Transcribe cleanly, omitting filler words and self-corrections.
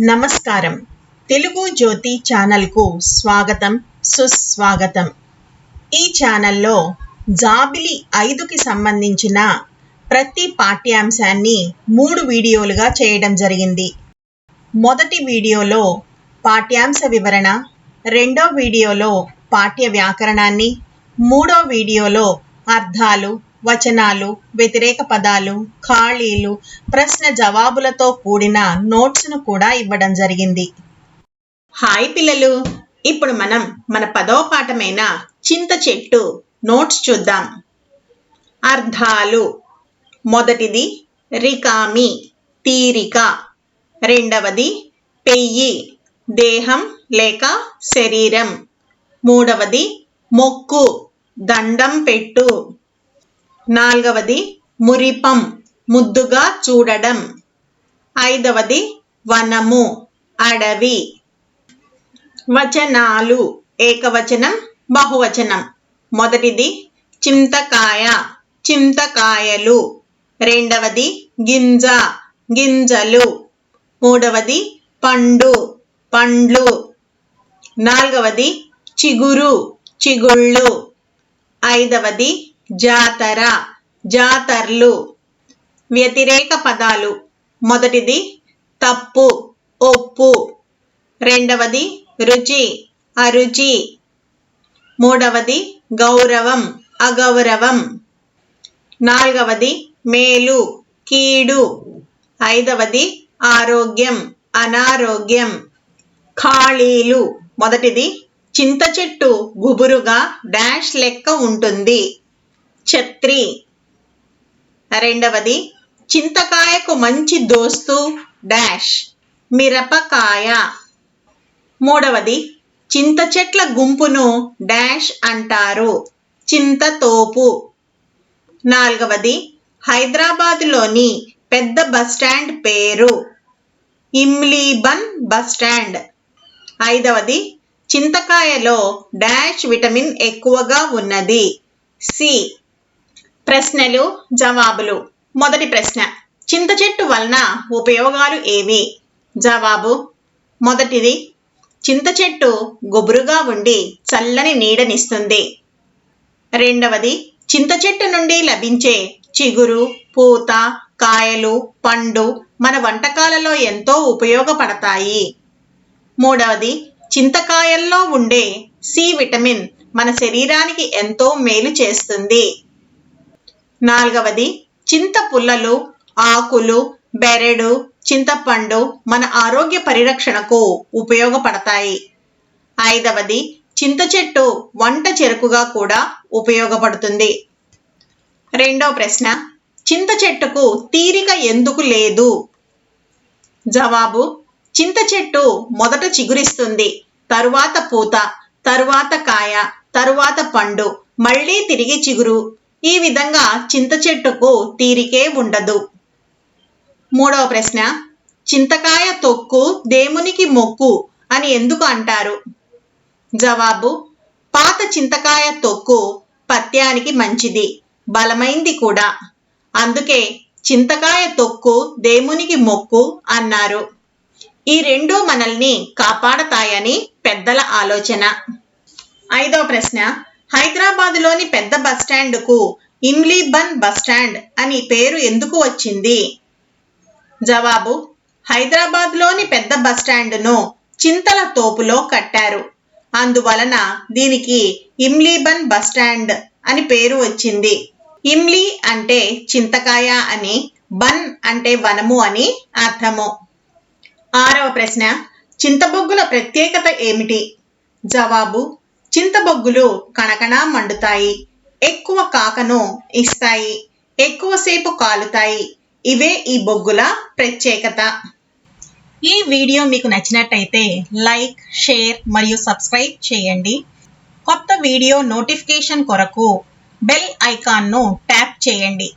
నమస్కారం. తెలుగు జ్యోతి ఛానల్కు స్వాగతం, సుస్వాగతం. ఈ ఛానల్లో జాబిలి 5కి సంబంధించిన ప్రతి పాఠ్యాంశాన్ని 3 వీడియోలుగా చేయడం జరిగింది. మొదటి వీడియోలో పాఠ్యాంశ వివరణ, రెండో వీడియోలో పాఠ్య వ్యాకరణాన్ని, మూడో వీడియోలో అర్థాలు, వచనాలు, వ్యతిరేక పదాలు, ఖాళీలు, ప్రశ్న జవాబులతో కూడిన నోట్స్ను కూడా ఇవ్వడం జరిగింది. హాయ్ పిల్లలు, ఇప్పుడు మనం మన 10వ పాఠమైన చింత చెట్టు నోట్స్ చూద్దాం. అర్థాలు: మొదటిది రికామి, తీరిక. రెండవది పెయ్యి, దేహం లేక శరీరం. మూడవది మొక్కు, దండం పెట్టు. నాలుగవది మురిపం, ముద్దుగా చూడడం. ఐదవది వనము, అడవి. వచనాలు: ఏకవచనం, బహువచనం. మొదటిది చింతకాయ, చింతకాయలు. రెండవది గింజ, గింజలు. మూడవది పండు, పండ్లు. నాలుగవది చిగురు, చిగుళ్ళు. ఐదవది జాతర, జాతర్లు. వ్యతిరేక పదాలు: మొదటిది తప్పు, ఒప్పు. రెండవది రుచి, అరుచి. మూడవది గౌరవం, అగౌరవం. నాలుగవది మేలు, కీడు. ఐదవది ఆరోగ్యం, అనారోగ్యం. ఖాళీలు: మొదటిది చింత చెట్టు గుబురుగా డాష్ లెక్క ఉంటుంది, ఛత్రి. రెండవది చింతకాయకు మంచి దోస్తు డాష్, మిరపకాయ. మూడవది చింత చెట్ల గుంపును డాష్ అంటారు, చింతతోపు. నాలుగవది హైదరాబాదులోని పెద్ద బస్టాండ్ పేరు, ఇమ్లీబన్ బస్టాండ్. ఐదవది చింతకాయలో డాష్ విటమిన్ ఎక్కువగా ఉన్నది, సి. ప్రశ్నలు, జవాబులు. మొదటి ప్రశ్న: చింత చెట్టు వలన ఉపయోగాలు ఏవి? జవాబు: మొదటిది, చింత చెట్టు గుబురుగా ఉండి చల్లని నీడనిస్తుంది. రెండవది, చింత చెట్టు నుండి లభించే చిగురు, పూత, కాయలు, పండు మన వంటకాలలో ఎంతో ఉపయోగపడతాయి. మూడవది, చింతకాయల్లో ఉండే సి విటమిన్ మన శరీరానికి ఎంతో మేలు చేస్తుంది. నాలుగవది, చింత పుల్లలు, ఆకులు, బెరడు, చింతపండు మన ఆరోగ్య పరిరక్షణకు ఉపయోగపడతాయి. ఐదవది, చింత చెట్టు వంట చెరుకుగా కూడా ఉపయోగపడుతుంది. రెండో ప్రశ్న: చింత చెట్టుకు తీరిక ఎందుకు లేదు? జవాబు: చింత చెట్టు మొదట చిగురిస్తుంది, తరువాత పూత, తరువాత కాయ, తరువాత పండు, మళ్ళీ తిరిగి చిగురు. ఈ విధంగా చింత చెట్టుకు తీరికే ఉండదు. మూడవ ప్రశ్న: చింతకాయ తొక్కు దేవునికి మొక్కు అని ఎందుకు అంటారు? జవాబు: పాత చింతకాయ తొక్కు పత్యానికి మంచిది, బలమైంది కూడా. అందుకే చింతకాయ తొక్కు దేవునికి మొక్కు అన్నారు. ఈ రెండు మనల్ని కాపాడతాయని పెద్దల ఆలోచన. ఐదవ ప్రశ్న: హైదరాబాదులోని పెద్ద బస్టాండ్కు ఇమ్లీబన్ బస్టాండ్ అని పేరు ఎందుకు వచ్చింది? జవాబు: హైదరాబాద్లోని పెద్ద బస్టాండ్ను చింతల తోపులో కట్టారు, అందువలన దీనికి ఇమ్లీబన్ బస్టాండ్ అని పేరు వచ్చింది. ఇమ్లీ అంటే చింతకాయ అని, బన్ అంటే వనము అని అర్థము. ఆరవ ప్రశ్న: చింతబొగ్గుల ప్రత్యేకత ఏమిటి? జవాబు: చింతబొగ్గులు కణకణా మండుతాయి, ఎక్కువ కాకను ఇస్తాయి, ఎక్కువసేపు కాలుతాయి. ఇవే ఈ బొగ్గుల ప్రత్యేకత. ఈ వీడియో మీకు నచ్చినట్టయితే లైక్, షేర్ మరియు సబ్స్క్రైబ్ చేయండి. కొత్త వీడియో నోటిఫికేషన్ కొరకు బెల్ ఐకాన్ను ట్యాప్ చేయండి.